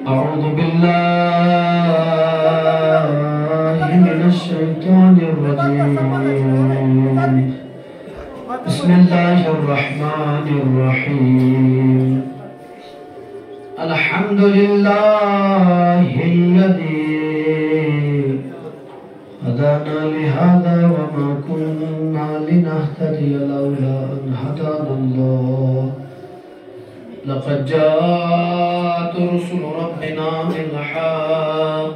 أعوذ بالله من الشيطان الرجيم. بسم الله الرحمن الرحيم. الحمد لله الذي هدانا لهذا وما كنا لنهتدي لولا أن هدانا الله. لقد جاءت رسل ربنا بالحق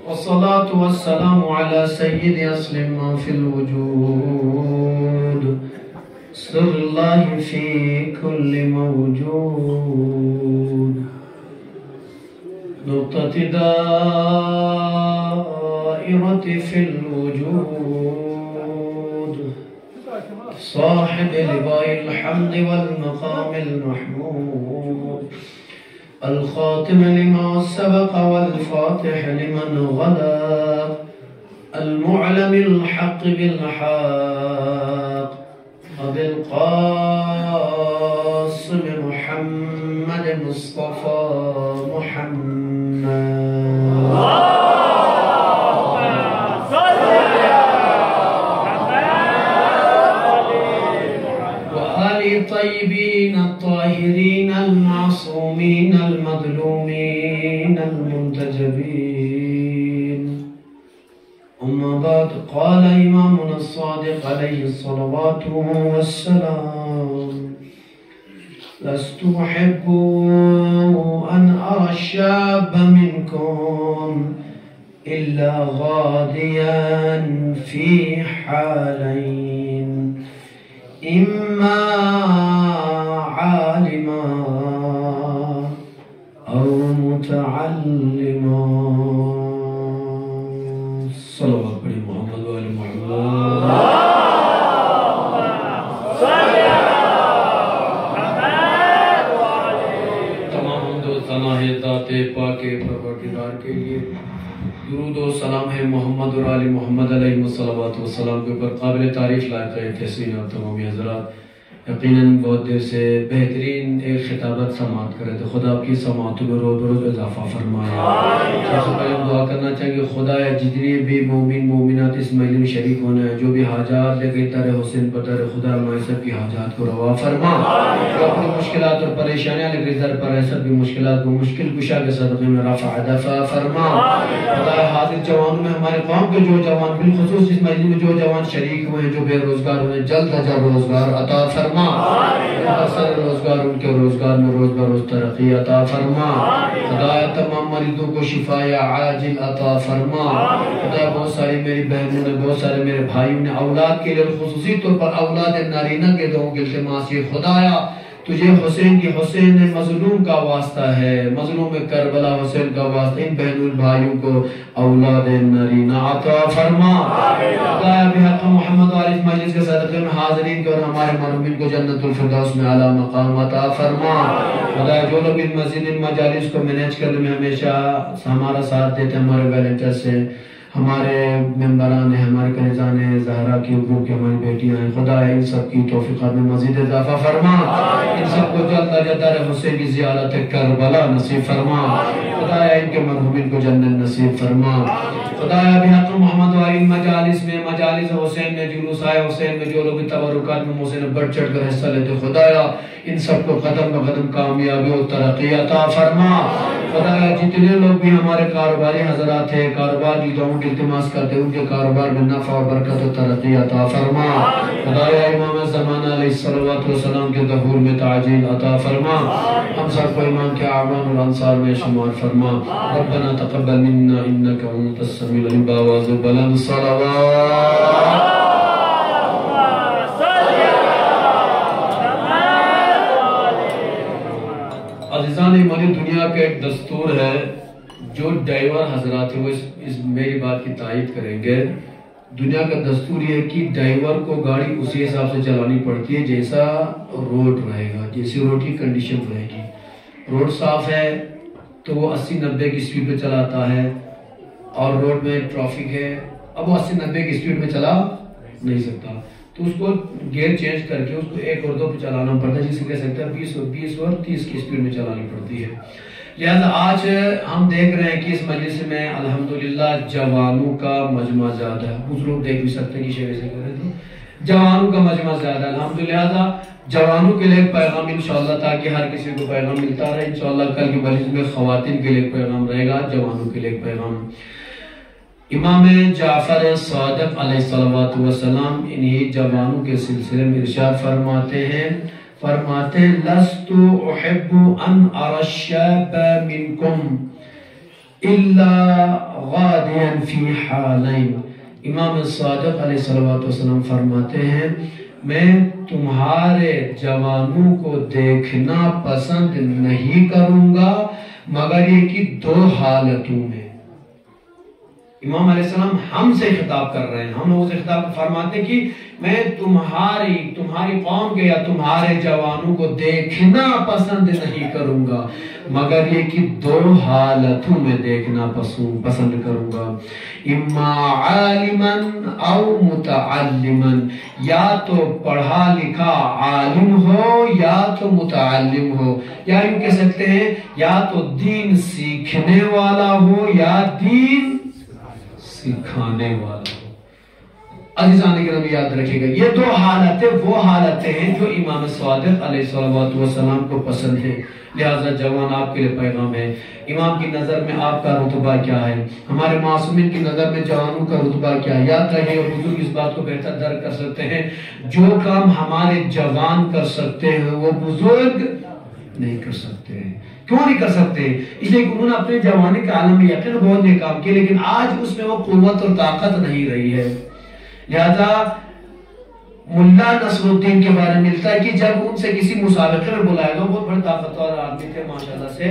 والصلاة والسلام على سيد أصل ما في الوجود سر الله في كل موجود نقطة دائرة في الوجود صاحب لواء الحمد والمقام المحمود الخاتم لما سبق والفاتح لمن غلق المعلم الحق بالحق أبي القاسم محمد مصطفى محمد الطيبين الطاهرين المعصومين المظلومين المنتجبين. أما بعد، قال إمامنا الصادق عليه الصلوات والسلام: لست أحب أن أرى الشاب منكم إلا غاديا في حالين: إما عالما أو متعلما. صلوات بڑی محمد وآل محمد. تمام حمد و ثنا ہے ذات پاک پروردگار کے لیے. درود و سلام ہے محمد اور آل محمد علیہ الصلوات والسلام کے اوپر. قابل تعریف لائق ہے تحسین اور تمامی حضرات، یقیناً بہت دیر سے بہترین ایک خطابت سماعت کر رہے تھے. خدا آپ کی سماعتوں میں روز بروز اضافہ فرمائے. سب سے پہلے ہم دعا کرنا چاہیں گے خدا جتنی بھی مومن مومنات اس مجلس میں شریک ہونے ہیں، جو بھی حاجات لے کے در حسین پر در خدا ہمارے سب کی حاجات کو روا فرما. جو اپنی مشکلات اور پریشانیاں لے کے در پر ہے، سب کی مشکلات کو مشکل کشا کے صدقے میں رفع دفع فرما. خدا حاضر جوانوں میں ہمارے قوم کے جو جوان بالخصوص اس مجلس میں جو جوان شریک ہوئے ہیں، جو بے روزگار ہوئے ہیں، جلد از جلد روزگار عطا فرما. اثر روزگار ان کے روزگار میں روز بروز ترقی عطا فرما. خدایا تمام مریضوں کو شفا عاجل عطا فرما. خدا بہت ساری میری بہنوں نے، بہت سارے میرے بھائیوں نے اولاد کے لیے خصوصی طور پر اولاد نارینہ کے دعاؤں کے التماس یہ خدایا تجھے حسین کی حسین مظلوم کا واسطہ ہے، مظلوم کربلا حسین کا واسطہ، ان بہنوں بھائیوں کو اولاد نارینہ عطا فرما. خدایا بحق محمد و علیہ مجلس کے صدقے میں حاضرین کے اور ہمارے مرحومین کو جنت الفردوس میں اعلیٰ مقام عطا فرما. خدایا جو لوگ ان مسجد ان مجالس کو مینیج کرنے میں ہمیشہ ہمارا ساتھ دیتے ہیں، ہمارے والنٹیئرز سے، ہمارے ممبران ہیں، ہمارے کنیزان ہیں، زہرا کی گروپ کی ہماری بیٹیاں ہیں، خدا ان سب کی توفیقات میں مزید اضافہ فرما. ان سب کو جلد از جلد حسین کی زیارت کربلا نصیب فرما. خدایا ان کے مرحومین کو جنت نصیب فرما. خدایا بحق محمد و علی مجالس میں، مجالس حسین میں، جلوس آئے حسین میں جو لوگ تبرکات میں محسن بڑھ چڑھ کر حصہ لیتے، خدایا ان سب کو قدم بقدم کامیابی و ترقی عطا فرما. خدایا جتنے لوگ بھی ہمارے کاروباری حضرات ہیں، کاروبار کی دعاؤں کی التماس کرتے ہیں، ان کے کاروبار میں نفع و برکت و ترقی عطا فرما. خدایا امام زمانہ علیہ الصلوات والسلام کے ظہور میں تعجیل عطا فرما. ہم سب کو امام کے اعوان والانصار میں شمار فرما. ربنا تقبل منا انك انت السميع العليم. باواز بلند صلوات. عزیزان ہماری دنیا کا ایک دستور ہے، جو ڈرائیور حضرات ہیں وہ اس میری بات کی تائید کریں گے. دنیا کا دستور یہ ہے کہ ڈرائیور کو گاڑی اسی حساب سے چلانی پڑتی ہے جیسا روڈ رہے گا، جیسی روڈ کی کنڈیشن رہے گی. روڈ صاف ہے تو وہ 80-90 کی سپیڈ پہ چلاتا ہے، اور روڈ میں ٹریفک ہے اب وہ 80-90 کی سپیڈ میں چلا نہیں سکتا، تو اس کو گیئر چینج کر کے اس کو 1 اور 2 پہ چلانا پڑتا ہے، جسے کہہ سکتے ہیں 20 اور 30 کی سپیڈ میں چلانی پڑتی ہے. لہذا آج ہم دیکھ رہے ہیں کہ اس مجلس میں الحمدللہ جوانوں کا مجمع زیادہ ہے. کچھ لوگ دیکھ بھی سکتے ہیں کہ شیوے سے کر رہے تھے. جوانوں کا مجمع زیادہ ہے الحمدللہ. جوانوں کے لیے ایک پیغام انشاءاللہ تاکہ ہر کسی کو پیغام ملتا رہے. انشاءاللہ کل کی مجلس میں خواتین کے لیے ایک پیغام رہے گا, جوانوں کے لیے ایک پیغام. امام جعفر صادق علیہ السلام انہی جوانوں کے سلسلے میں ارشاد فرماتے ہیں لست احب ان ارى الشاب منكم الا غاديا في حالين. امام صادق علیہ السلام فرماتے ہیں میں تمہارے جوانوں کو دیکھنا پسند نہیں کروں گا مگر یہ کہ دو حالتوں میں. امام علیہ السلام ہم سے خطاب کر رہے ہیں, ہم لوگوں سے خطاب فرماتے ہیں کہ میں تمہاری قوم کے یا تمہارے جوانوں کو دیکھنا پسند نہیں کروں گا مگر یہ کہ دو حالتوں میں دیکھنا پسند کروں گا. اما عالما او متعلما, یا تو پڑھا لکھا عالم ہو یا تو متعلم ہو, یا یوں کہہ سکتے ہیں یا تو دین سیکھنے والا ہو یا دین سکھانے والا ہو. عزیزان کرام یاد رکھیے گا یہ دو حالتیں وہ حالتیں ہیں جو امام صادق علیہ السلام کو پسند ہیں. لہذا جوان آپ کے لیے پیغام ہے, امام کی نظر میں آپ کا رتبہ کیا ہے, ہمارے معصومین کی نظر میں جوانوں کا رتبہ کیا ہے. یاد رکھیے گا بزرگ اس بات کو بہتر درک کر سکتے ہیں, جو کام ہمارے جوان کر سکتے ہیں وہ بزرگ نہیں کر سکتے ہیں. کیوں نہیں کر سکتے؟ اس لیے کہ انہوں نے اپنے جوانی کے عالم میں یقین بہت نے کام کیے لیکن آج اس میں وہ قوت اور طاقت نہیں رہی ہے. لہذا ملا نصر الدین کے بارے میں ملتا ہے کہ جب ان سے کسی مسابقے میں بلایا گیا, بہت بڑے طاقتور آدمی تھے ماشاءاللہ سے,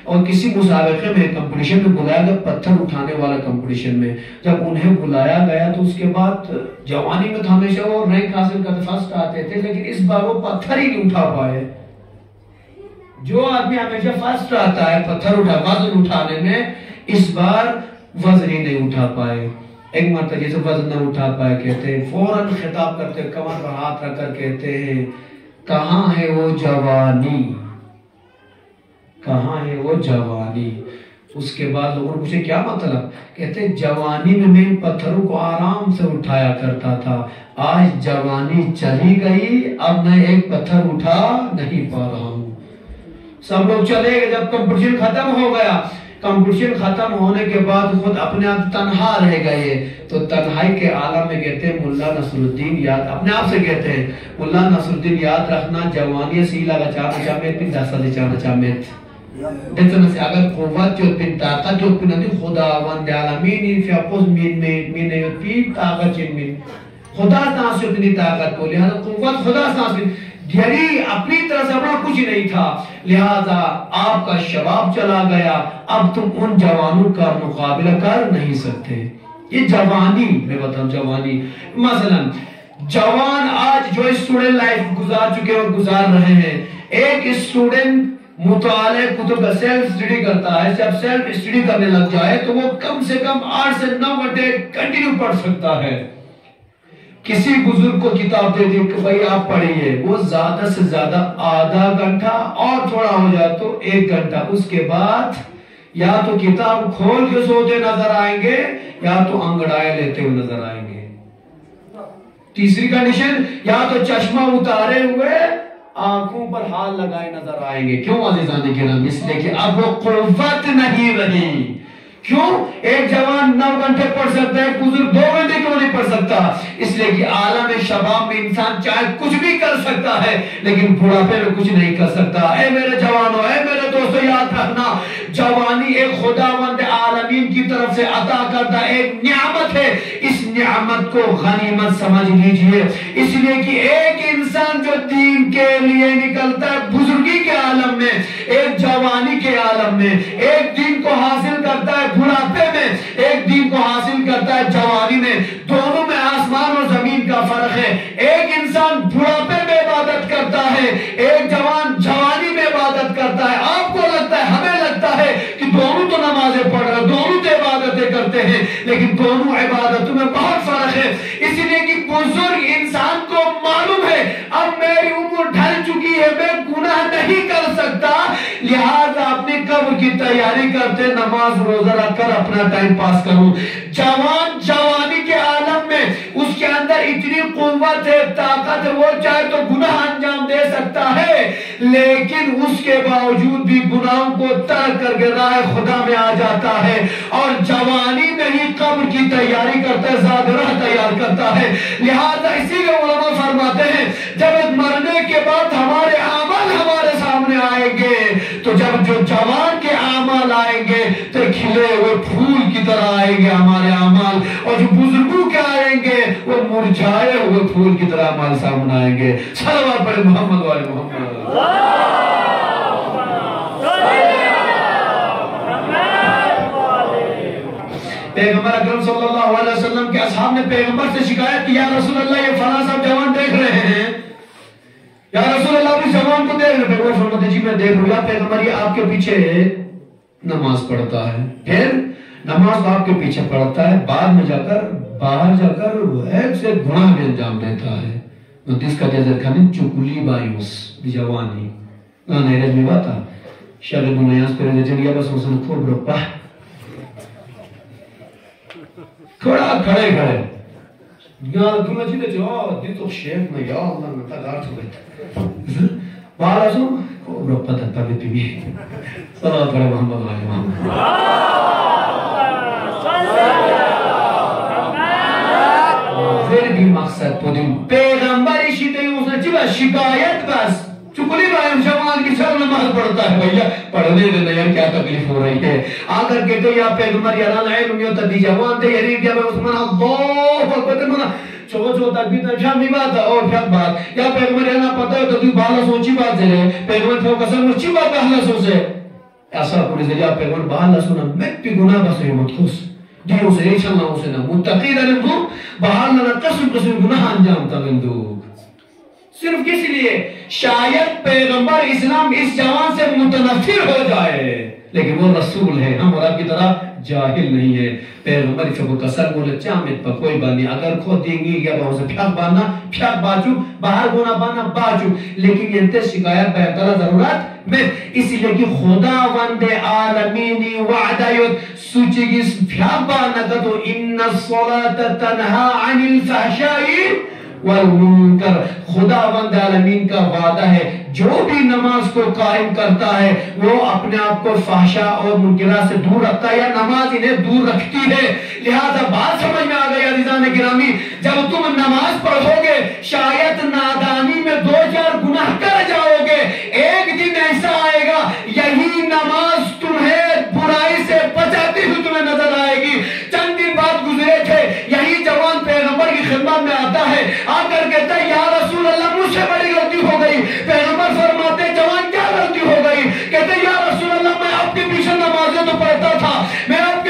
اور کسی مسابقے میں کمپٹیشن میں بلایا گیا, پتھر اٹھانے والا کمپٹیشن میں جب انہیں بلایا گیا تو اس کے بعد جوانی میں تو ہمیشہ وہ رینک حاصل کرتے فرسٹ آتے تھے لیکن اس بار وہ پتھر ہی نہیں اٹھا پائے. جو آدمی ہمیشہ فرسٹ آتا ہے پتھر وزن اٹھانے میں, اس بار وزن ہی نہیں اٹھا پائے. ایک مرتبہ جیسے وزن نہ اٹھا پائے کہتے ہیں فوراً خطاب کرتے کمر پر ہاتھ رکھ کر کہتے ہیں کہاں ہے وہ جوانی, کہاں ہے وہ جوانی. اس کے بعد لوگوں نے پوچھے کیا مطلب, کہتے ہیں جوانی میں میں ان پتھروں کو آرام سے اٹھایا کرتا تھا, آج جوانی چلی گئی اب میں ایک پتھر اٹھا نہیں پا رہا ہوں. سب لوگ چلے گئے, جب کمپٹیشن ختم ہو گیا, کمپٹیشن ختم ہونے کے بعد خود اپنے آپ تنہا رہ گئے تو تنہائی کے عالم میں کہتے ہیں ملا نصر الدین یاد, اپنے آپ سے کہتے ہیں ملا نصر الدین یاد رکھنا جوانی سیلا گچانا چاہمیت پن دستا دی چانا چاہمیت دیتنا سے اگر قوت جو پن طاقت جو پن دی خدا وند عالمینی فی اقوز مین نیت پی طاقت جن مین خدا سانسی اتنی طاقت کو, لہذا قوت خدا سانسی یعنی اپنی طرح سے اپنا کچھ نہیں تھا. لہذا آپ کا شباب چلا گیا, اب تم ان جوانوں کا مقابلہ کر نہیں سکتے. یہ جوانی میں بتاؤں جوانی مثلا جوان آج جو اسٹوڈنٹ لائف گزار چکے اور گزار رہے ہیں, ایک اسٹوڈنٹ مطالعہ کتب کا سیلف اسٹڈی کرتا ہے, جب سیلف اسٹڈی کرنے لگ جائے تو وہ کم سے کم 8 سے 9 گھنٹے کنٹینیو پڑھ سکتا ہے. کسی بزرگ کو کتاب دے دی کہ بھائی آپ پڑھیے, وہ زیادہ سے زیادہ آدھا گھنٹہ اور تھوڑا ہو جائے تو 1 گھنٹہ, اس کے بعد یا تو کتاب کھول کے سوتے نظر آئیں گے یا تو انگڑائے لیتے ہوئے نظر آئیں گے. تیسری کنڈیشن یا تو چشمہ اتارے ہوئے آنکھوں پر ہاتھ لگائے نظر آئیں گے. کیوں عزیزان کرام؟ اس لیے کہ اب وہ قوت نہیں رہی. کیوں؟ ایک جوان 9 گھنٹے پڑھ سکتا ہے, بزرگ 2 گھنٹے کیوں نہیں پڑھ سکتا؟ اس لیے کہ عالم شباب میں انسان چاہے کچھ بھی کر سکتا ہے لیکن بڑھاپے میں کچھ نہیں کر سکتا. اے میرے جوانوں, اے میرے دوستو, یاد رکھنا جوانی ایک خداوند عالمین کی طرف سے عطا کردہ ایک نعمت ہے. اس نعمت کو غنیمت سمجھ لیجئے, اس لیے کہ ایک انسان جو دین کے لیے نکلتا ہے بزرگی کے عالم میں, ایک جوانی کے عالم میں, ایک دین کو حاصل کرتا ہے بڑھاپے میں, ایک دین کو حاصل کرتا ہے جوانی میں, دونوں میں آسمان اور زمین کا فرق ہے. ایک انسان بڑھاپے میں عبادت کرتا ہے, ایک جوان جوانی میں عبادت کرتا ہے. آپ کو لگتا ہے, ہمیں لگتا ہے کہ دونوں تو نمازیں پڑھ رہے, دونوں تو عبادتیں کرتے ہیں, لیکن دونوں عبادتوں میں بہت فرق ہے. اس لیے کہ بزرگ انسان کو معلوم ہے اب میری عمر ڈھل چکی ہے, میں گناہ نہیں کر سکتا, لہذا اپنے قبر کی تیاری کرتے نماز روزہ رکھ کر اپنا ٹائم پاس کروں. جوان جوانی کے عالم میں اس کے اندر اتنی قوت ہے, طاقت ہے, وہ چاہے تو گناہ انجام دے سکتا ہے, لیکن اس کے باوجود بھی گناہوں کو ترک کر کے راہ خدا میں آ جاتا ہے, اور جوانی میں ہی قبر کی تیاری کرتا ہے, زاد راہ تیار کرتا ہے. لہذا اسی لیے علماء فرماتے ہیں جب مرنے کے بعد ہمارے اعمال ہمارے سامنے آئیں گے, تو جب جو جوان کے اعمال آئیں گے تو کھلے ہوئے پھول کی طرح آئیں گے ہمارے اعمال, اور جو بزرگوں کے آئیں گے وہ مرجھائے ہوئے پھول کی طرح ہمارے سامنے آئیں گے. صلوات پڑھیں محمد و آل محمد. پیغمبر اکرم صلی اللہ علیہ وسلم کے اصحاب نے پیغمبر سے شکایت کی, یا رسول اللہ یہ فلاں صاحب جوان دیکھ رہے ہیں, یا رسول اللہ بھی جوان کو دیکھ رہے ہیں. پیغمبر فرماتے جی میں دیکھ رہا ہوں. یا پیغمبر یہ آپ کے پیچھے نماز پڑھتا ہے, پھر نماز آپ کے پیچھے پڑھتا ہے, بعد میں جا کر باہر جا کر ایک سے گناہ میں انجام دیتا ہے. نوتیس کا جیسے کھانے چکلی بائیوس جوانی نا نیرج میں باتا شاگرد نیاز پر جیسے لیا بس مسلم خوب رپا کھڑے یا دنیا چیزے جو دی تو شیخ میں یا اللہ میں تقار چھو گئی باہر آسو خوب رپا دھتا بھی پی بھی. صلوات پڑھے محمد و آل محمد. پھر بھی مقصد پودیم پیغمبری شیطے ہیں اس نے چیبا شکایت بس چکلی بائیم جوان کی سر نماز پڑھتا ہے بھئیہ پڑھنے دینا یا کیا تکلیف ہو رہی ہے. آگر کہتے یا پیغمبر یا ران علم یو تدی جوان تے یری دیا میں عثمان اللہ اکبر منا چو تکبیر شامی بات ہے اور پھر بات یا پیغمبر یا نا پتہ ہے تو تو بالا سوچی بات سے رہے پیغمبر تو قسم مچی بات بالا سو سے ایسا پوری سے یا پیغمبر بالا سونا میں پی گناہ بس رہی متخص دیو سے ریچ اللہ سے نا متقید علم بہار لنا قسم گناہ انجام تغندوگ. صرف کس لیے شاید پیغمبر اسلام اس جوان سے متنفر ہو جائے, لیکن وہ رسول ہے, ہم اور آپ کی طرح جاہل نہیں ہے. پیغمبر سے وہ قصر بولے چامت پر کوئی بانی اگر کھو دیں گی یا باہر سے پھیاک بانا پھیاک باچو باہر گونا بانا باچو, لیکن یہ انتے شکایت بیعترہ ضرورت میں اسی لیے کہ خدا وند عالمینی وعدہ یود سوچی گی پھیاک بانا کا تو ان الصلاة تنہا عن الفحشائی والمنکر. خدا وند عالمین کا وعدہ ہے جو بھی نماز کو قائم کرتا ہے وہ اپنے آپ کو فحشا اور منکرات سے دور رکھتا ہے یا نماز انہیں دور رکھتی ہے. لہذا بات سمجھ میں آ گئی عزیزان گرامی, جب تم نماز پڑھو گے شاید نادانی میں 2-4 گناہ کر جاؤ گے, ایک دن ایسا آئے گا یہی نماز تمہیں برائی سے بچاتی ہوئی تمہیں نظر آئے گی. چند دن بعد گزرے تھے, یہی جوان پیغمبر کی خدمت میں آتا ہے, آ کر کہتا ہے یا رسول اللہ مجھ سے بڑی غلطی ہو گئی. پیغمبر فرماتے جوان کیا غلطی ہو گئی؟ کہتے یا رسول اللہ میں آپ کے پیچھے نمازیں تو پڑھتا تھا, میں آپ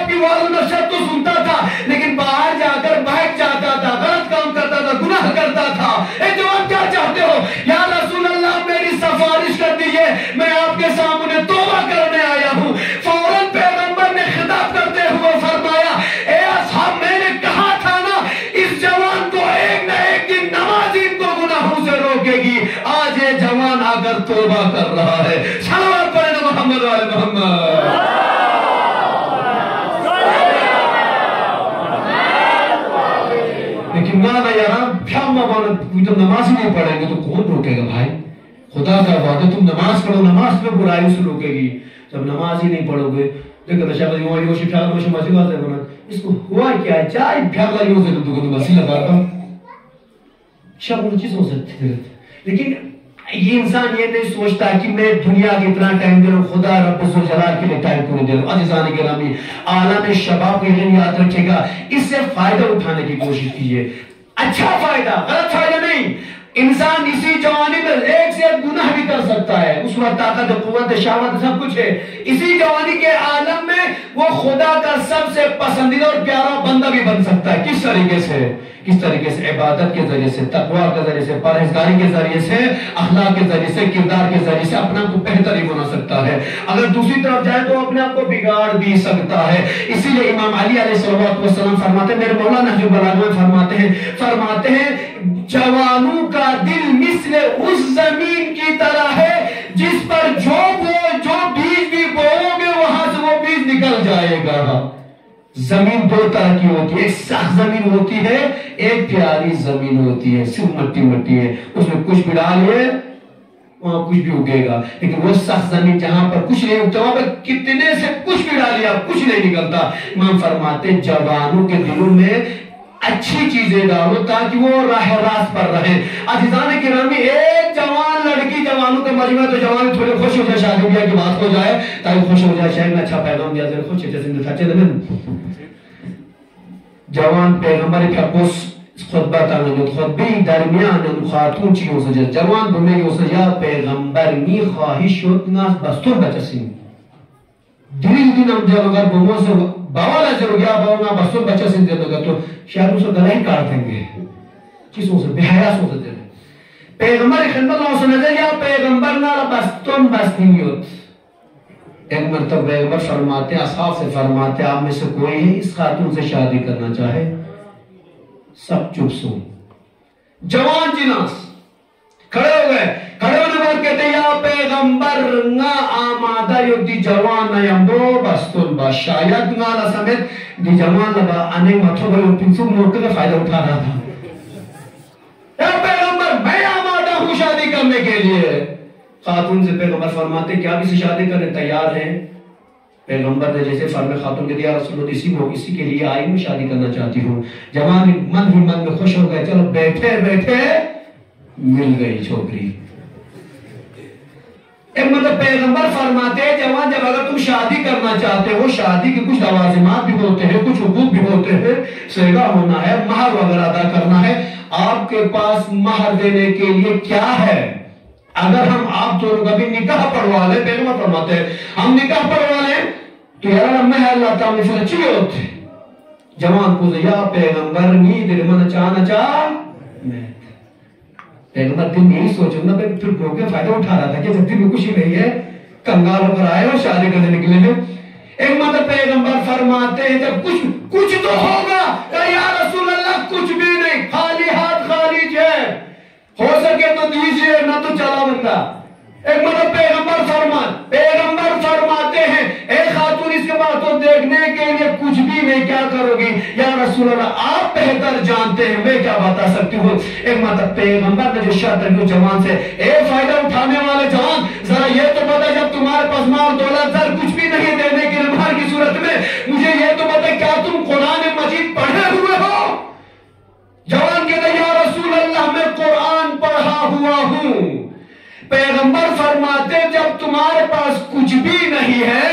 کی واضح نشد تو سنتا تھا, لیکن باہر جا کر بہک جاتا تھا, غلط کام کرتا تھا, گناہ کرتا تھا. اے جوان کیا چاہتے ہو؟ یا رسول اللہ میری سفارش کر دیجئے, میں آپ کے سامنے توبہ کرنے آیا ہوں. فوراً پیغمبر نے خطاب کرتے ہوئے فرمایا اے اصحاب میں نے کہا تھا نا اس جوان کو ایک نہ ایک دن نماز ان کو گناہوں سے روکے گی. آج یہ جوان آ کر توبہ کر رہا ہے. صلوات پڑھیں محمد و آل محمد. لیکن مانا یارا پھیامہ مانا تم نماز ہی نہیں پڑھیں گے تو کون روکے گا بھائی؟ خدا کا وعدہ تم نماز پڑھو, نماز میں برائی سے روکے گی. جب نماز ہی نہیں پڑھو گے دیکھتا شاید یہ شی پھیالا مجھے مسئلہ سے بنا اس کو ہوا کیا ہے چاہی پھیالا یہ سے تو مسئلہ بارا شاید وہ چیز ہو سکتی ہے. لیکن یہ انسان یہ نہیں سوچتا کہ میں دنیا کی اتنا ٹائم دے رہا ہوں, خدا رب ذوالجلال کے لیے ٹائم کیوں نہیں دے رہا ہوں. عزیزان گرامی عالم شباب کے لیے یاد رکھے گا, اس سے فائدہ اٹھانے کی کوشش کیجیے. اچھا فائدہ, غلط فائدہ نہیں. انسان اسی جوانی میں ایک سے ایک گناہ بھی کر سکتا ہے, اس وقت طاقت قوت شہوت سب کچھ ہے. اسی جوانی کے عالم میں وہ خدا کا سب سے پسندیدہ اور پیارا بندہ بھی بن سکتا ہے. کس طریقے سے؟ کس طریقے سے؟ عبادت کے ذریعے سے, تقوی کے ذریعے سے, پرہیزگاری کے ذریعے سے, اخلاق کے ذریعے سے, کردار کے ذریعے سے اپنے آپ کو بہتر ہی بنا سکتا ہے. اگر دوسری طرف جائے تو اپنے آپ کو بگاڑ بھی سکتا ہے. اسی لیے امام علی علیہ السلام فرماتے ہیں, میرے مولا نہج البلاغہ فرماتے ہیں جوانوں کا دل مثل اس زمین کی طرح ہے جس پر جو بیج بھی زمین دو طرح کی ہوتی ہے، ایک سخت زمین ہوتی ہے، ایک پیاری زمین ہوتی ہے، صرف مٹی مٹی ہے، اس میں کچھ بھی ڈالیے وہاں کچھ بھی اگے گا. لیکن وہ سخت زمین جہاں پر کچھ نہیں اگتا، وہاں پر کتنے سے کچھ بھی ڈالیا کچھ نہیں نکلتا. امام فرماتے ہیں جوانوں کے دلوں میں اچھی چیزیں ڈالو تاکہ وہ راہ راست پر رہیں. عزیزان گرامی، ایک جوان لڑکی، جوانوں کا مجمع، تو جوان تھوڑے خوش ہو جائے، شادی بیاہ کی بات ہو جائے تاکہ خوش ہو جائے، شاید میں اچھا پیغام دیا جائے، خوش ہے زندہ تھا چلے. جوان پیغمبر کا پوس خطبہ تانگل خطبی درمیان خاتون چی ہو سجد جوان بمیں ہو سجا پیغمبر می خواہش شد ناس بستون بچسین دلیل دین ہم جب اگر بموں سے باوالا جرو گیا باونا بستون بچسین دیتا گا تو شاید اسے گلہی کار دیں گے چیز ہو سجد بحیاس ہو سجد پیغمبر خدمت اللہ صلی اللہ علیہ یا پیغمبر نارا بستون بستنیوت. ایک مرتبہ پیغمبر فرماتے ہیں، اصحاب سے فرماتے ہیں، آپ میں سے کوئی ہے اس خاتون سے شادی کرنا چاہے؟ سب چپ سو. جوان جناس کھڑے ہو گئے، کھڑے ہونے بعد کہتے ہیں یا پیغمبر نا آمادہ یک دی جوان نیمدو بستون با شاید نالا سمیت دی جوان لبا آنے مطلب ہے پنسو موقع کا فائدہ اٹھا رہا تھا. یا پیغمبر میں آمادہ ہوں شادی کرنے کے لیے. خاتون سے پیغمبر فرماتے کیا کسی شادی کرنے تیار ہیں؟ پیغمبر نے جیسے فرمائے خاتون کے دیا رسول اللہ اسی کے لیے آئی میں شادی کرنا چاہتی ہوں. جوان من ہی من میں خوش ہو گئے، چلو بیٹھے بیٹھے مل گئی چھوکری. ایک مطلب پیغمبر فرماتے ہیں جوان جب اگر تم شادی کرنا چاہتے ہو، شادی کے کچھ لوازمات بھی ہوتے ہیں، کچھ حقوق بھی ہوتے ہیں، سیگا ہونا ہے، مہر وغیرہ ادا کرنا ہے. آپ کے پاس مہر دینے کے لیے کیا ہے؟ اگر ہم آپ دونوں کا بھی نکاح پڑھوا لیں، پیغمبر فرماتے ہیں ہم نکاح پڑھوا لیں تو یار میں اللہ تعالیٰ سے اچھی ہوتے. جوان پوچھے یا پیغمبر نی دل من چاہنا چاہ میں پیغمبر دن یہی سوچوں نا پھر موقع فائدہ اٹھا رہا تھا کہ جب دن میں خوشی نہیں ہے کنگال ہو کر آئے اور شادی کرنے نکلے ہیں. ایک مطلب پیغمبر فرماتے ہیں جب کچھ تو ہوگا کہ یا رسول اللہ کچھ بھی نہیں، خالی ہاتھ خالی جیب، ہو سکے تو دیجئے نہ تو چلا بندہ. ایک مطلب پیغمبر فرماتے ہیں اے خاتون اس کے بعد تو دیکھنے کے لیے کچھ بھی نہیں، کیا کرو گی؟ یا رسول اللہ آپ بہتر جانتے ہیں، میں کیا بتا سکتی ہوں. ایک مطلب پیغمبر نے جو شرط رکھی جوان سے، اے فائدہ اٹھانے والے جوان ذرا یہ تو بتا جب تمہارے پاس مال دولت زر کچھ بھی نہیں دینے کے لیے مہر کی صورت میں، مجھے یہ تو بتا کیا تم قرآن مجید پڑھے ہوئے ہو؟ جوان کہتے ہیں یا رسول اللہ میں قرآن پڑھا ہوا ہوں. پیغمبر فرماتے جب تمہارے پاس کچھ بھی نہیں ہے،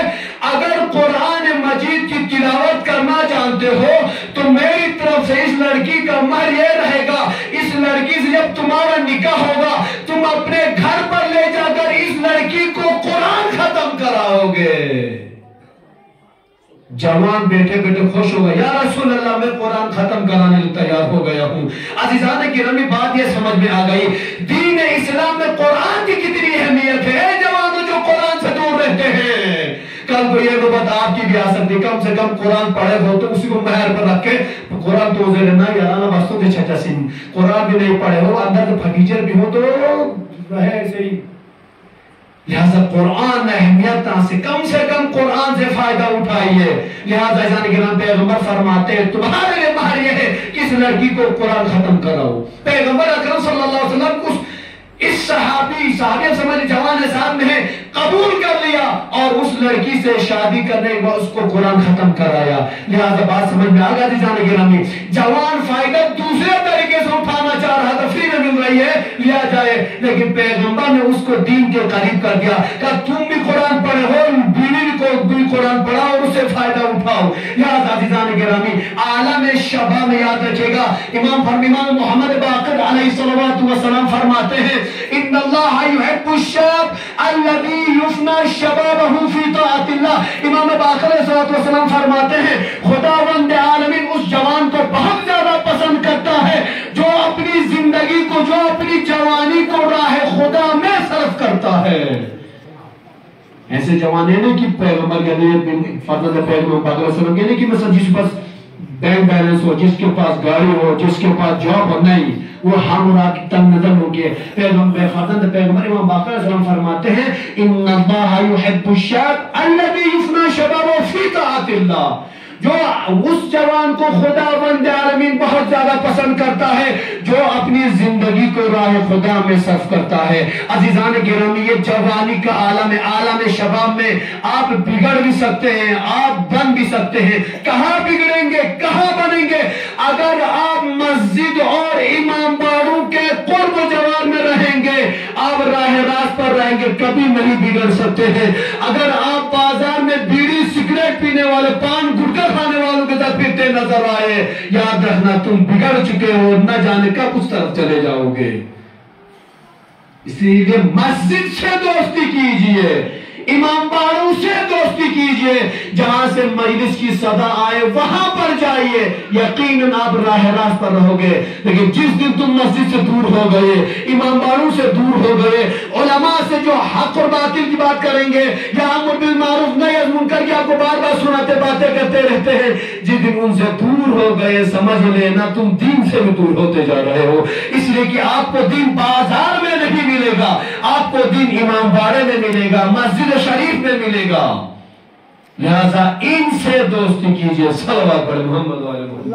اگر قرآن مجید کی تلاوت کرنا جانتے ہو تو میری طرف سے اس لڑکی کا مہر یہ رہے گا، اس لڑکی سے جب تمہارا نکاح ہوگا تم اپنے گھر پر لے جا کر اس لڑکی کو قرآن ختم کراؤ گے. جوان بیٹھے بیٹھے خوش ہو گئے، یا رسول اللہ میں قرآن ختم کرانے لیے تیار ہو گیا ہوں. عزیزان گرامی بات یہ سمجھ میں آ گئی دین اسلام میں قرآن کی کتنی اہمیت ہے. جوانوں جو قرآن سے دور رہتے ہیں، کل کو یہ نوبت آپ کی بھی آ سکتی، کم سے کم قرآن پڑھے ہو تو اسی کو مہر پر رکھ کے قرآن تو اسے لینا یارانا بستوں دے چھچا سن. قرآن بھی نہیں پڑھے ہو، اندر پھٹیچر بھی ہو تو رہے ایسے ہی. لہذا قرآن اہمیت سے کم قرآن سے فائدہ اٹھائیے. لہذا ایسا نگران پیغمبر فرماتے ہیں تمہارے لیے مہر یہ ہے کہ اس لڑکی کو قرآن ختم کراؤ. پیغمبر اکرم صلی اللہ علیہ وسلم اس صحابی سمجھ جوان صاحب نے قبول کر لیا اور اس لڑکی سے شادی کرنے کے بعد اس کو قرآن ختم کرایا. لہذا بات سمجھ میں آ گئی جان گرامی، جوان فائدہ دوسرے طریقے سے اٹھانا چاہ رہا تھا، فری میں مل رہی ہے لیا جائے، لیکن پیغمبر نے اس کو دین کے قریب کر دیا کہ تم بھی قرآن پڑھے ہو، بیوی کو بھی قرآن پڑھاؤ اور اسے فائدہ اٹھاؤ. لہذا عزیزان گرامی عالم شباب میں یاد رکھے گا امام محمد باقر علیہ الصلوۃ والسلام فرماتے ہیں ان اللہ یحب الشاب الذی یفنی شبابہ فی طاعت اللہ. امام باقر علیہ الصلوۃ والسلام فرماتے ہیں خداوند عالمین اس جوان کو بہت زیادہ پسند کرتا ہے جو اپنی زندگی کو، جو اپنی جوانی کو راہ خدا میں صرف کرتا ہے. ایسے جوانے نے کہ پیغمبر کے لیے فضل پیغمبر پاک علیہ السلام کے لیے کہ مثلا جس پاس بینک بیلنس ہو، جس کے پاس گاڑی ہو، جس کے پاس جاب ہو، نہیں وہ ہمراہ کی تنگ نظر ہو گئے. پیغمبر فضل پیغمبر امام باقر علیہ السلام فرماتے ہیں ان اللہ یحب الشاب الذی یفنی شبابہ فی طاعت اللہ. جو اس جوان کو خداوند عالمین بہت زیادہ پسند کرتا ہے جو اپنی زندگی کو راہ خدا میں صرف کرتا ہے۔ عزیزان گرامی، یہ جوانی کا عالم ہے، عالم شباب میں آپ بگڑ بھی سکتے ہیں، آپ بن بھی سکتے ہیں۔ کہاں بگڑیں گے، کہاں بنیں گے؟ اگر آپ مسجد اور امام باڑوں کے قرب جوار میں رہیں گے، آپ راہ راست پر رہیں گے، کبھی نہیں بگڑ سکتے ہیں۔ اگر آپ بازار میں بیڑی سگریٹ پینے والے، پان گٹکا کھانے والوں کے ساتھ پھرتے نظر آئے، یاد رکھنا تم بگڑ چکے ہو، نہ جانے کب اس طرف چلے جاؤ گے۔ اس لیے مسجد سے دوستی کیجئے، امام باڑوں سے دوستی کیجئے، جہاں سے مجلس کی صدا آئے وہاں پر جائیے، یقیناً آپ راہ راست پر رہو گے۔ لیکن جس دن تم مسجد سے دور ہو گئے، امام باڑوں سے دور ہو گئے، علماء سے جو حق اور باطل کی بات کریں گے یا امر بالمعروف نہی عن منکر کی آپ کو بار بار سناتے باتیں کرتے رہتے ہیں، جس دن ان سے دور ہو گئے، سمجھ لینا تم دین سے بھی دور ہوتے جا رہے ہو۔ اس لیے کہ آپ کو دین بازار میں نہیں ملے گا، آپ کو دین امام باڑے میں ملے گا، مسجد شریف میں ملے گا۔ لہذا ان سے دوستی کیجئے۔ صلوات پڑھیں محمد والے محمد۔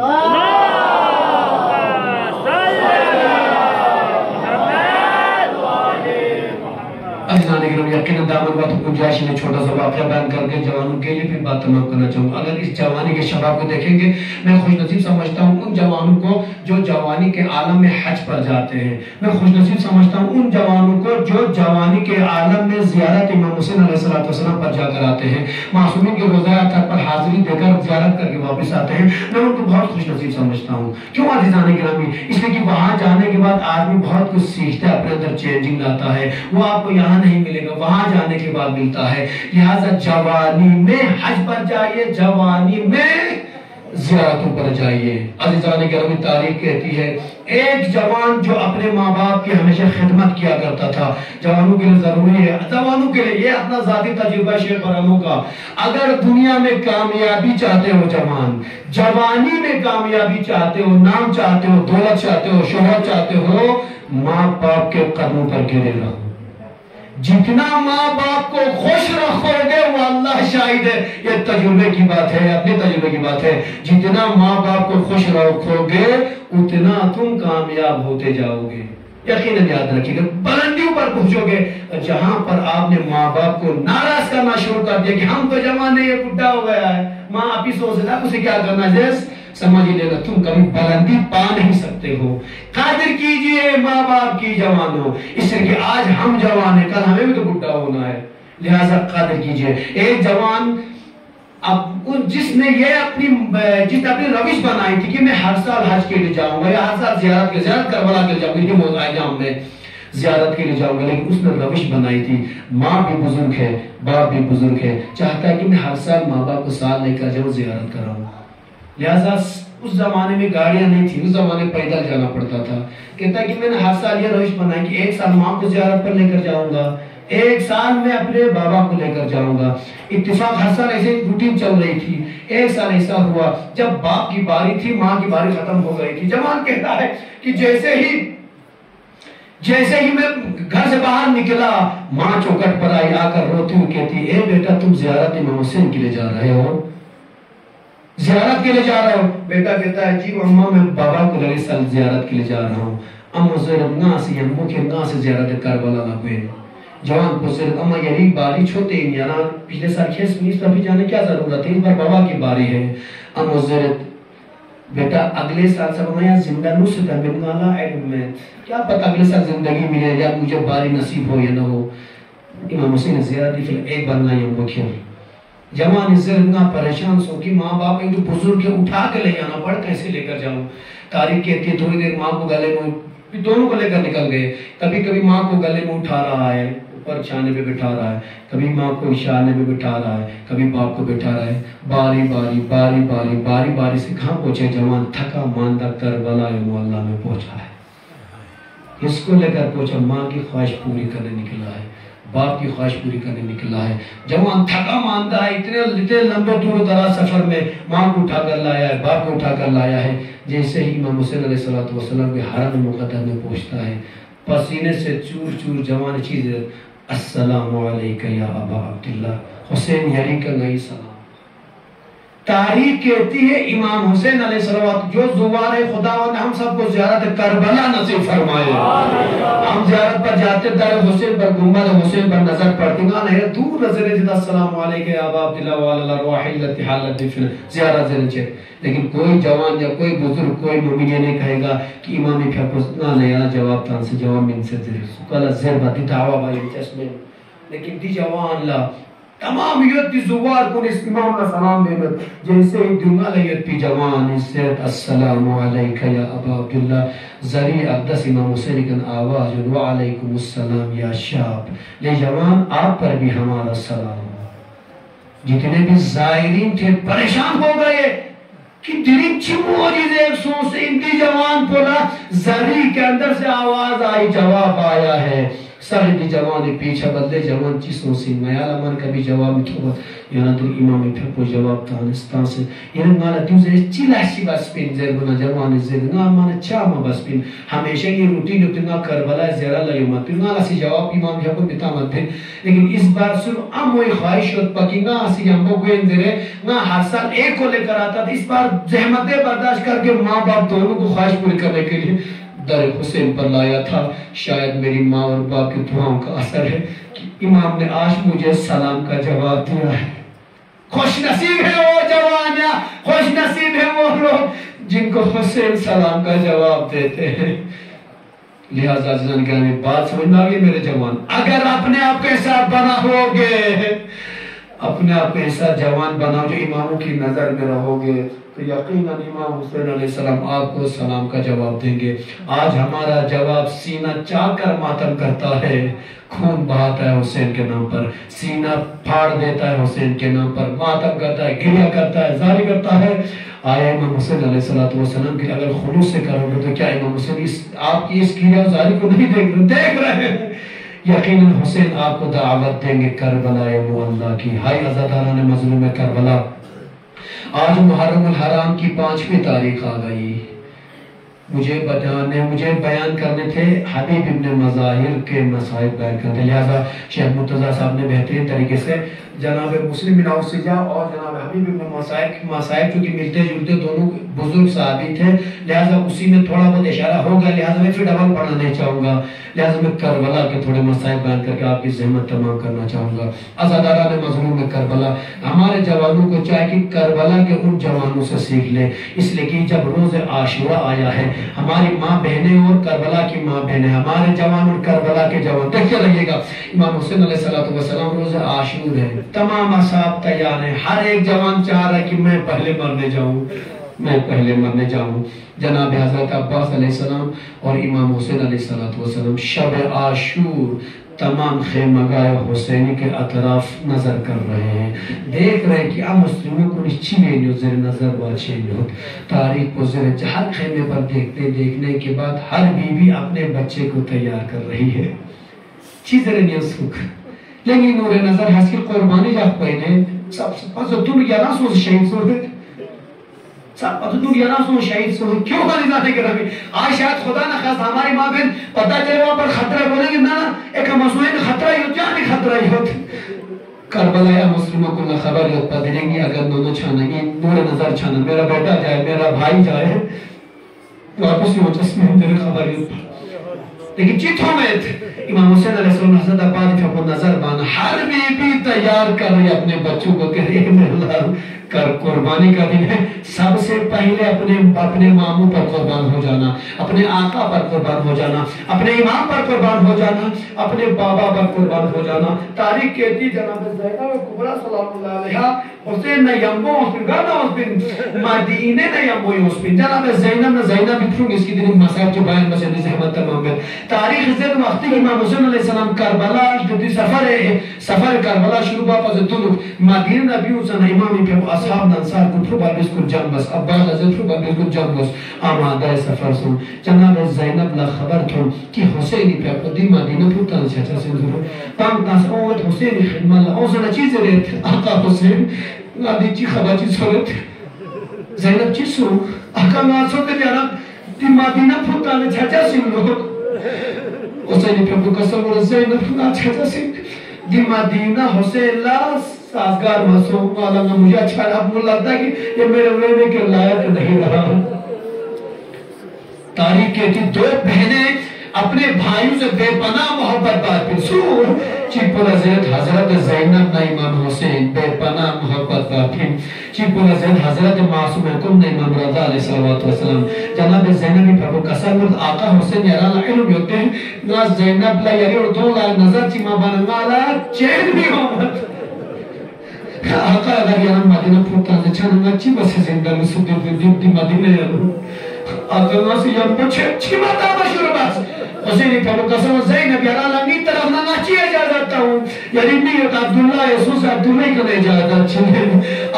عزیزان اکرام، یقیناً دامن بات گنجائش میں چھوٹا سا واقعہ بیان کر کے جوانوں کے لیے پھر بات تمام کرنا چاہوں گا۔ اگر اس جوانی کے شباب کو دیکھیں گے، میں خوش نصیب سمجھتا ہوں ان جوانوں کو جو جوانی کے عالم میں حج پر جاتے ہیں۔ میں خوش نصیب سمجھتا ہوں ان جوانوں کو جو جوانی کے عالم میں زیارت امام حسین علیہ السلام پر جا کر آتے ہیں، معصومین کے روزہ اطہار پر حاضری دے کر زیارت کر کے واپس آتے ہیں۔ میں ان کو بہت خوش نصیب سمجھتا ہوں۔ کیوں عزیزان گرامی؟ اس لیے کہ وہاں جانے کے بعد آدمی بہت کچھ سیکھتا ہے، اپنے اندر چینجنگ لاتا ہے، وہ آپ کو یہاں نہیں ملے گا، وہاں جانے کے بعد ملتا ہے۔ لہذا جوانی میں حج پر جائیے، جوانی میں زیارتوں پر جائیے۔ عزیزان گرامی، تاریخ کہتی ہے ایک جوان جو اپنے ماں باپ کی ہمیشہ خدمت کیا کرتا تھا، جوانوں کے لیے ضروری ہے، جوانوں کے لیے یہ اپنا ذاتی تجربہ شیخ برہموں کا، اگر دنیا میں کامیابی چاہتے ہو جوان، جوانی میں کامیابی چاہتے ہو، نام چاہتے ہو، دولت چاہتے ہو، شہرت چاہتے ہو، ماں باپ کے قدموں پر گرے رہو۔ جتنا ماں باپ کو خوش رکھو گے، وہ اللہ شاہد ہے، یہ تجربے کی بات ہے، اپنے تجربے کی بات ہے، جتنا ماں باپ کو خوش رکھو گے اتنا تم کامیاب ہوتے جاؤ گے۔ یقیناً یاد رکھیے گا، بلندیوں پر پہنچو گے جہاں پر آپ نے ماں باپ کو ناراض کرنا شروع کر دیا کہ ہم تو جوان نہیں، یہ بڈھا ہو گیا ہے، ماں آپ ہی سوچ رہا اسے کیا کرنا ہے، سمجھ لینا تم کبھی بلندی پا نہیں سکتے ہو۔ قدر کیجئے ماں باپ کی جوانوں، اس لیے کہ آج ہم جوان ہیں، کل ہمیں بھی تو بڈھا ہونا ہے، لہذا قدر کیجئے۔ ایک جوان جس نے اپنی روش بنائی تھی کہ میں ہر سال حج کے لیے جاؤں گا یا ہر سال زیارت کربلا کے لیے جاؤں گا، یہ موضوع ایام میں زیارت کے لیے جاؤں گا، لیکن اس نے روش بنائی تھی، ماں بھی بزرگ ہے، باپ بھی بزرگ ہے، چاہتا ہے کہ میں ہر سال ماں باپ کو سال لے کر جاؤں، زیارت کراؤں۔ لہذا اس زمانے میں گاڑیاں نہیں تھی، اس زمانے میں پیدل جانا پڑتا تھا، کہتا ہے کہ میں نے ہر سال یہ روش بنائی کہ ایک سال ماں کو زیارت پر لے کر جاؤں گا، ایک سال میں اپنے بابا کو لے کر جاؤں گا۔ اتفاق ہر سال ایسے روٹین چل رہی تھی، ایک سال ایسا ہوا جب باپ کی باری تھی، ماں کی باری ختم ہو گئی تھی۔ جوان کہتا ہے کہ جیسے ہی میں گھر سے باہر نکلا، ماں چوکھٹ پر آئی، آ کر روتی ہوئی کہتی، اے بیٹا تم زیارت امام حسین کے لیے جا رہے ہو، زیارت کے لیے جا رہا ہوں؟ بیٹا کہتا ہے جی اماں میں بابا کو لگے سال زیارت کے لیے جا رہا ہوں، اماں زیارت نہ سی امو کے نہ سے زیارت کربلا نہ کوئی۔ جوان پوچھتے اماں یعنی باری چھوٹے ہیں یعنی پچھلے سال کھیس منیس پر بھی جانے کیا ضرورت ہے، اس بار بابا کی باری ہے۔ اماں زیارت بیٹا اگلے سال سب میں زندہ نو سے تبین والا علم میں کیا پتہ اگلے سال زندگی ملے یا مجھے باری نصیب ہو یا نہ ہو۔ امام حسین زیارت کی فلم ایک بار نہ کو کھیل جوان اس سے اتنا پریشان سو کہ ماں باپ ایک جو بزرگ کے اٹھا کے لے جانا پڑ، کیسے لے کر جاؤں؟ تاریخ کہتی ہے تھوڑی دیر ماں کو گلے میں، دونوں کو لے کر نکل گئے، کبھی کبھی ماں کو گلے میں اٹھا رہا ہے، اوپر چھانے پہ بٹھا رہا ہے، کبھی ماں کو اشارے پہ بٹھا رہا ہے، کبھی باپ کو بٹھا رہا ہے، باری باری سے کہاں پہنچے جوان؟ تھکا ماندہ کربلا معلیٰ میں پہنچا ہے، اس کو لے کر پہنچا، ماں کی خواہش پوری کرنے نکلا ہے، باپ کی خواہش پوری کرنے نکلا ہے۔ جوان تھکا ماندہ ہے، اتنے لمبے دور دراز سفر میں ماں کو اٹھا کر لایا ہے، باپ کو اٹھا کر لایا ہے۔ جیسے ہی امام حسین علیہ السلام کے حرم مقدس میں پہنچتا ہے، پسینے سے چور چور جوان چیز، السلام علیکہ یا ابا عبداللہ، حسین یری کا نئی سلام۔ تاریخ کہتی ہے امام حسین علیہ السلام جو زوار خداوند ہم سب کو زیارت کربلا نصیب فرمائے. ہم زیارت پر جاتے در حسین پر گنبد حسین پر نظر پڑتے ہیں دور نظر جدا السلام علیکم یا ابا عبداللہ وعلی الارواح التي حلت دفن زیارت زرچے. لیکن کوئی جوان یا کوئی بزرگ کوئی مومن یہ نہیں کہے گا کہ امامی پھپوسنا نیا جواب تان سے جواب من سے کلا زربہ دی دعویٰ بائی چشمے. لیکن دی جوان لا تمام یت دی زوار کن اس امام کا سلام بیمت جیسے ہی دنگا لیت پی جوان اسیت السلام علیکہ یا ابا عبداللہ ذریع اقدس امام حسین کن آواز وعلیکم السلام یا شاب. لے جوان آپ پر بھی ہمارا سلام. جتنے بھی زائرین تھے پریشان ہو گئے کہ دریب چی موجز ایک سو سے ان کی جوان پولا ذریع کے اندر سے آواز آئی جواب آیا ہے. سر دی جوان پیچھا بدلے جوان چیسوں سے میالا من کبھی جواب میں تھوڑا یہاں دل امام پھپو جواب تانستان سے یہاں مالا دیوزے چیلہ سی بس پین زیر بنا جوان زیر نا مانا چاما بس پین ہمیشہ یہ روٹین ہوتی نا کربلا زیرہ لیومت پین نا سی جواب امام پھپو بتامت پین. لیکن اس بار سن اموی خواہش ہوت پاکی نا سی ہمو گوین زیرے نا ہر سال ایک کو لے کر آتا تھا. اس بار زحمتیں برداشت کر کے ماں باپ دونوں کو خواہش پوری کرنے کے لیے در حسین پر لایا تھا. شاید میری ماں اور باپ کی دعاؤں کا اثر ہے کہ امام نے آج مجھے سلام کا جواب دیا ہے. خوش نصیب ہے وہ جوان یا خوش نصیب ہے وہ لوگ جن کو حسین سلام کا جواب دیتے ہیں. لہذا جنان کہ ہمیں بات سمجھنا آگے میرے جوان اگر اپنے آپ کے ساتھ بنا ہوگے اپنے آپ کے ساتھ جوان بناؤ جو اماموں کی نظر میں رہو گے تو یقیناً امام حسین علیہ السلام آپ کو سلام کا جواب دیں گے. آج ہمارا جواب سینہ چاہ کر ماتم کرتا ہے, خون بہاتا ہے حسین کے نام پر, سینہ پھاڑ دیتا ہے حسین کے نام پر, ماتم کرتا ہے, گریہ کرتا ہے, زاری کرتا ہے. آیا امام حسین علیہ السلام کہ اگر خلوص سے کرو گے تو کیا امام حسین آپ کی اس گریہ و زاری کو نہیں دیکھ رہے ہیں؟ یقیناً حسین آپ کو دعوت دیں گے کربلا معلیٰ کی. ہائی عزاداران مظلوم کربلا, آج محرم الحرام کی 5ویں تاریخ آ گئی. مجھے بیان کرنے تھے حبیب ابن مظاہر کے مسائل بیان کرنے, لہذا شیخ مرتضیٰ صاحب نے بہترین طریقے سے جناب مسلم بن اوسیجہ اور جناب حبیب ابن مسائل چونکہ ملتے جلتے دونوں بزرگ صحابی تھے, لہذا اسی میں تھوڑا بہت اشارہ ہوگا. لہذا میں پھر ڈبل پڑھنا نہیں چاہوں گا, لہذا میں کربلا کے تھوڑے مسائل بیان کر کے آپ کی زحمت تمام کرنا چاہوں گا. عزاداران مظلوم کربلا, ہمارے جوانوں کو چاہے کہ کربلا کے ان جوانوں سے سیکھ لیں, اس لیے کہ جب روز عاشورہ آیا ہے ہماری ماں بہنیں اور کربلا کی ماں بہنیں, ہمارے جوان اور کربلا کے جوان, دیکھتے رہیے گا امام حسین علیہ السلام روز عاشور ہے, تمام اصحاب تیار ہیں, ہر ایک جوان چاہ رہا ہے کہ میں پہلے مرنے جاؤں. جناب حضرت عباس علیہ السلام اور امام حسین علیہ السلام شب عاشور تمام خیمگاہ حسینی کے اطراف نظر کر رہے ہیں, دیکھ رہے ہیں کہ اب مسلموں کو نچی نہیں زیر نظر باچے نہیں. تاریخ کو زیر ہر خیمے پر دیکھنے کے بعد ہر بیوی اپنے بچے کو تیار کر رہی ہے. چیز رہی سکھ لیکن نور نظر حاصل قربانی جاک پہنے سب پس دنیا نا سوز شہید سو ہے, سب پس دنیا نا سوز شہید سو ہے. کیوں بلی ذاتے کر رہے ہیں؟ آج شاید خدا نہ خاص ہماری ماں بہن پتہ چلے وہاں پر خطرہ بولیں گے نا ایک مسئلہ میں خطرہ ہی ہوتا ہے, خطرہ ہی ہوتا ہے. کربلا یا مسلموں کو نہ خبر ہی ہوتا دیں گی اگر دونوں چھانا گی نور نظر چھانا, میرا بیٹا جائے میرا بھائی جائے واپس ہی ہو چسمے میرے خبر ہی ہوتا. لیکن چیتوں میں امام حسین علیہ السلام حضرت عباس کو نظر بانا ہر بھی تیار کر رہے اپنے بچوں کو کہ اللہ کر قربانی کا دن ہے, سب سے پہلے اپنے ماموں پر قربان ہو جانا, اپنے آقا پر قربان ہو جانا, اپنے امام پر قربان ہو جانا, اپنے بابا پر قربان ہو جانا. تاریخ کہتی جناب زینب کبریٰ سلام اللہ علیہ حسین نہ یمبو حسین گانا حسین مدینے نہ یمبو حسین جناب زینب بتروں اس کی دن مسائل جو بیان بس اندیز احمد تمام ہے. تاریخ زید وقتی امام حسین علیہ السلام کربلا جدی سفر کربلا شروع باپا زدنو مدینہ نبیوں سن امامی پہ اصحاب ننسار کترو بار بسکر جنبس عباس حضرت رو بار بسکر جنبس آمادہ سفر سن. جناب زینب لا خبر تھون کہ حسینی پہ قدی مدینہ پھوٹا چھچا سے ضرور تام ناس اوت حسینی خدمت لا اوزنا چیز ریت آقا حسین نادی چی خبر چی سورت زینب چی سو آقا ناسو تے جانا تی مدینہ پھوٹا چھچا سے لوگ حسینی پہ قسم اور زینب نا چھچا سے دی مدینہ حسین لا سازگار معصوم والا نہ مجھے اچھا اب مجھے لگتا ہے کہ یہ میرے وینے کے لائق نہیں رہا. تاریخ کہتی دو بہنیں اپنے بھائیوں سے بے پناہ محبت بات سور چیپو حضرت زینب نہ امام حسین بے پناہ محبت بات چیپو حضرت معصوم کم نہ امام رضا علیہ السلام جناب زینبی پھرپو کسر مرد آقا حسین یاران علم یوتے ہیں نا زینب لا یاری اور دو لائے نظر چی مابانا مالا چین بھی ہومت آقا اگر یاران مدینہ پھوٹا سے چھانا چی بس زندہ مسود دی مدینہ یاران آقا ناسی یاران چی ماتا بشور باس حسینی پھلو قسم زینب یاران لنگی طرف نہ چی اجازت ہوں یعنی نیت عبداللہ یسوس عبداللہ کو اجازت چھلے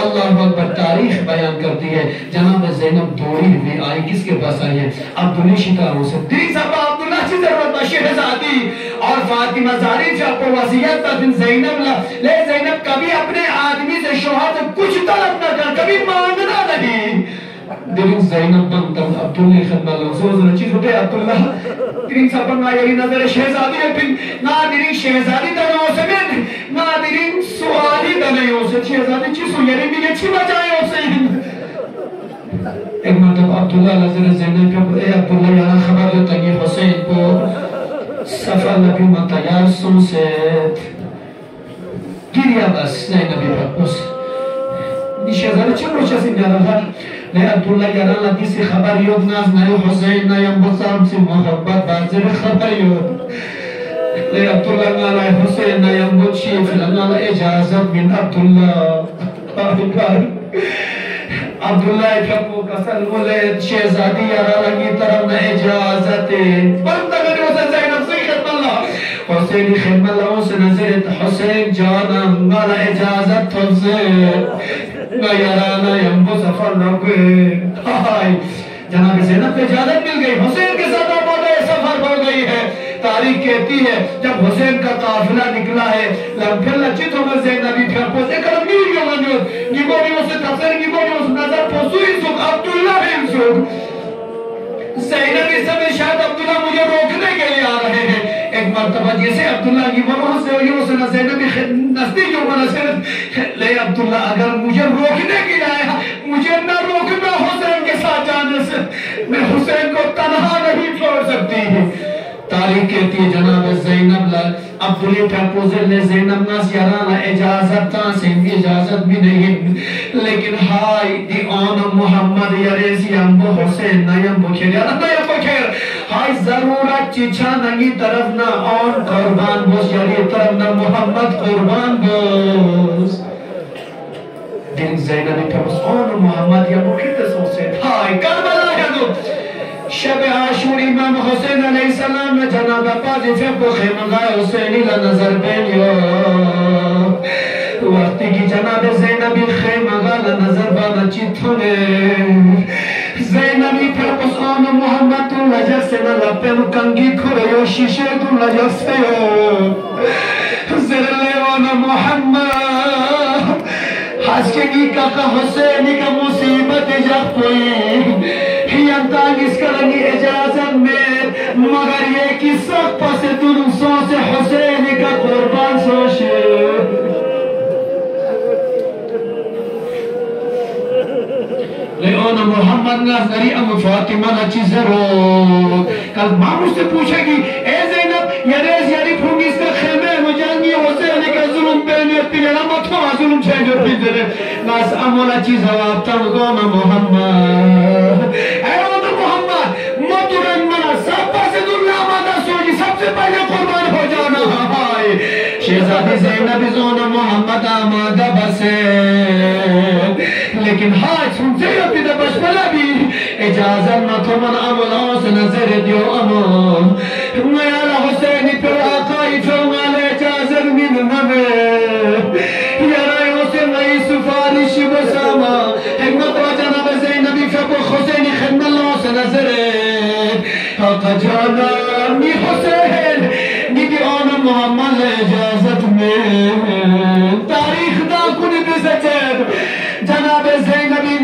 اللہ اکبر. تاریخ بیان کرتی ہے جناب زینب دوڑی ہوئی آئی کس کے پاس آئی ہے عبداللہ شکاروں سے دری صاحبہ عبداللہ چی ضرورت با شہزادی اور فاطمہ زاری چاپو وسیعت تا دن زینب لے زینب کبھی اپنے آدمی سے شوہر سے کچھ طلب نہ کر کبھی مانگنا نہیں. دلین زینب بنتم عبداللہ خدمہ اللہ سوزن چیز ہوتے عبداللہ دلین سپن نایری نظر شہزادی ہے پھر نادرین شہزادی دنوں سے میں نادرین سوالی دنوں سے شہزادی چیز ہو یعنی بھی اچھی بچائے ہو سے ایک مرتب عبداللہ نظر زینب پہ اے عبداللہ یہاں خبر دیتا کہ حسین کو سفر نبی مطیار سن سے گریا بس زینبی پر اس شہزادی چی روچہ سی نیارا تھا لے عبداللہ یاران حدیث خبر یود ناز نئے حسین نیم بسام سے محبت بازر خبر یود لے عبداللہ نالا حسین نیم بچیف لنالا اجازت من عبداللہ عبداللہ کبو کسل مولید شہزادی یاران کی طرف نہ اجازت بندہ میں حسین زینب سے خدم اللہ حسینی خدم اللہ سے نظرت حسین جانا مالا اجازت تفزیر نہ یارانا یمبو سفر نہ کوئی جناب زینب پہ اجازت مل گئی حسین کے ساتھ آبادہ سفر ہو گئی ہے. تاریخ کہتی ہے جب حسین کا قافلہ نکلا ہے پھر لچت عمر زینبی پھر پوسے کرم نیو منیوز نیگونیوں سے تفسیر نیگونیوں سے نظر پوسوئی سکھ عبداللہ بن سکھ زینبی سب شاید عبداللہ مجھے روکنے کے لیے آ رہے ہیں. ایک مرتبہ جیسے عبداللہ کی مرحوم سے ہوئی اسے زینبی نزدیک جو منصرف لے عبداللہ اگر مجھے روکنے کے لیے آیا مجھے نہ روکنا حسین کے ساتھ جانے سے میں حسین کو تنہا نہیں چھوڑ سکتی ہوں. تاریخ کہتی ہے جناب زینب عبداللہ پرپوزر نے زینب ناس یارانا اجازت تا سے اجازت بھی نہیں لیکن ہائی دی آن محمد یریسی امبو حسین نیم بکھیر یاران نیم بکھیر ہائی ضرورت چیچھا نگی طرف نہ آن قربان بوس یاری طرف نہ محمد قربان بوس دن زینبی پرپوز آن محمد یا بکھیر سوسے ہائی کربلا ہے دو شب عاشور امام حسین علیہ السلام نے جناب پازی فیبو خیمگاہ حسینی لنظر بینیو وقتی کی جناب زینبی خیمگاہ لنظر بانا چیتھونے زینبی پھر پسان محمد تو لجر سے نلپے مکنگی کھوڑیو شیشے تو لجر سے زرلیوان محمد حسکی کا حسینی کا مصیبت جب کوئی ہیانتان اس کرنی اجازت میں مگر یہ کی سب پس دنسوں سے حسین کا قربان سوشے لیون محمد ناظری ام فاطمہ نچی ضرور کل ماں مجھ سے پوچھے گی اے زینب یریز یاری پھونگی اس کا خیمے مجانگی حسین کا ظلم پہنے پیلنا مطمع ظلم چھینجو پیدرے ناس امولا چیز ہواب تنگون محمد اے محمد مطرن منا سب پاس دنیا مانا سوچی سب سے پہلے قربان ہو جانا ہائی شہزادی زینب زون محمد آمادہ بسے لیکن ہائی سنتے ہوتی دا بشملہ بھی اجازت نہ تو من عملوں سے نظر دیو امان میالا حسینی پر آقائی فرمالے اجازت من نمے یا رائیوں سے نئی سفارش بساما حکمت و جناب زینبی فبو حسینی خدم اللہ سے نظر آقا جانا نی حسین نی دی آن محمد اجازت میں تاریخ دا کنی بسچید جناب زینبی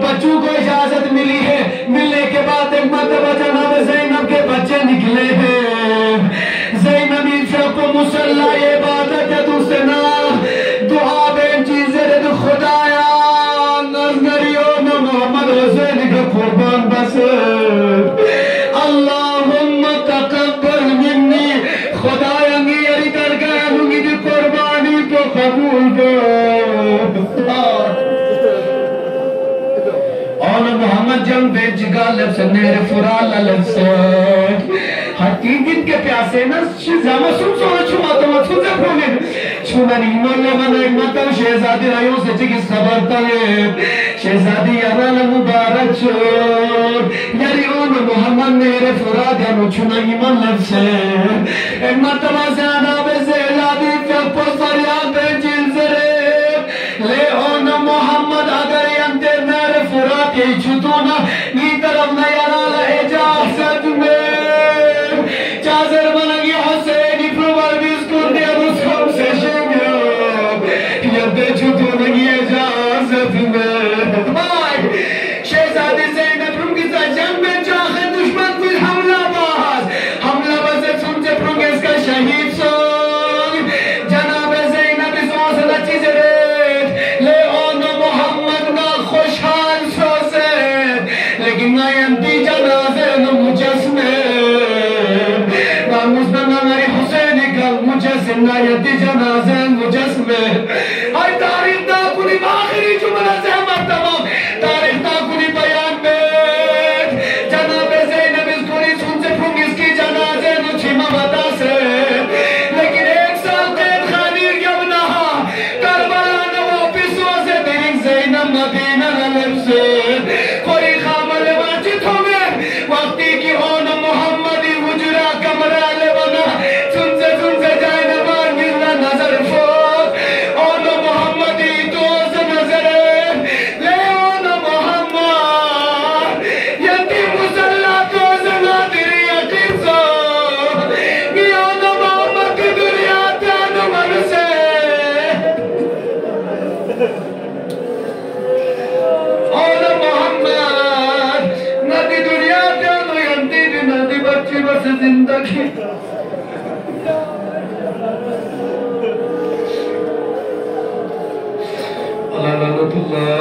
بچوں کو اجازت ملی ہے ملنے کے بعد ایک مرتبہ جناب زینب کے بچے نکلے ہیں زینبی فیق و مسلح عبادت حسنا دعا بین چیزیں دو خدایا نظریوں میں محمد حسین کا قربان بسر اللہم تقبل منی خدایا میری درگاہ لونگی دی قربانی تو قبول کر اور محمد جنگ بے جگہ لفظ نیرے فرال لفظ ہر 3 دن کے پیاسے نا زیامہ سن سونا چھوما تو مت سن سے پھولے چھوما نیمان لمن ایمتا شہزادی رائیوں سے چکس خبر طلب شہزادی یاران مبارک چھوڑ یاری اون محمد نیرے فراد یانو چھونا ایمان لفظ ایمتا وزیادہ بے زیلادی فیق پر فریاد بے جل زرے لے اون محمد اگر ینتے نیرے فراد یہی چھتونا یہ طرف نیارالا اجازت میں چازر بنگی حسینی پروبر بیسکون دیا مسکم سے شنگو یدے چھتو نگی اجازت میں شہزادی زینب رنگی تا جنگ میں چاہے دشمن کوئی حملہ باز سنتے پرنگ اس کا شہید سونگ جناب زینب اس آسل اچھی سے ریت لے اون محمد نا خوشحال سو سے لیکن نا ینتی جنازے نا مجسمے نایتی جنازے مجسمے ہر تاریخ دا کنی آخری جملہ سے مرتبہ تاریخ دا کنی بیان بیت جناب زینب اس کنی سن سے پھنگ اس کی جنازے نو چھما بتا سے لیکن 1 سال قید خانیر جب نہا کربلا نو واپسوں سے دیکھ زینب مدینہ نلب سے کوئی خامل واجد ہوئے وقتی کی اون محمدی حجرہ کمرہ لے بنا سن سے جائے نظر فوق اون محمدی دوز نظر لے اون محمد یتی مسلح دوز نادری یقین سو می اون محمد کی دنیا تانو من سے اون محمد ندی دنیا تانو ینتی بھی ندی بچی بس زندگی لعنت اللہ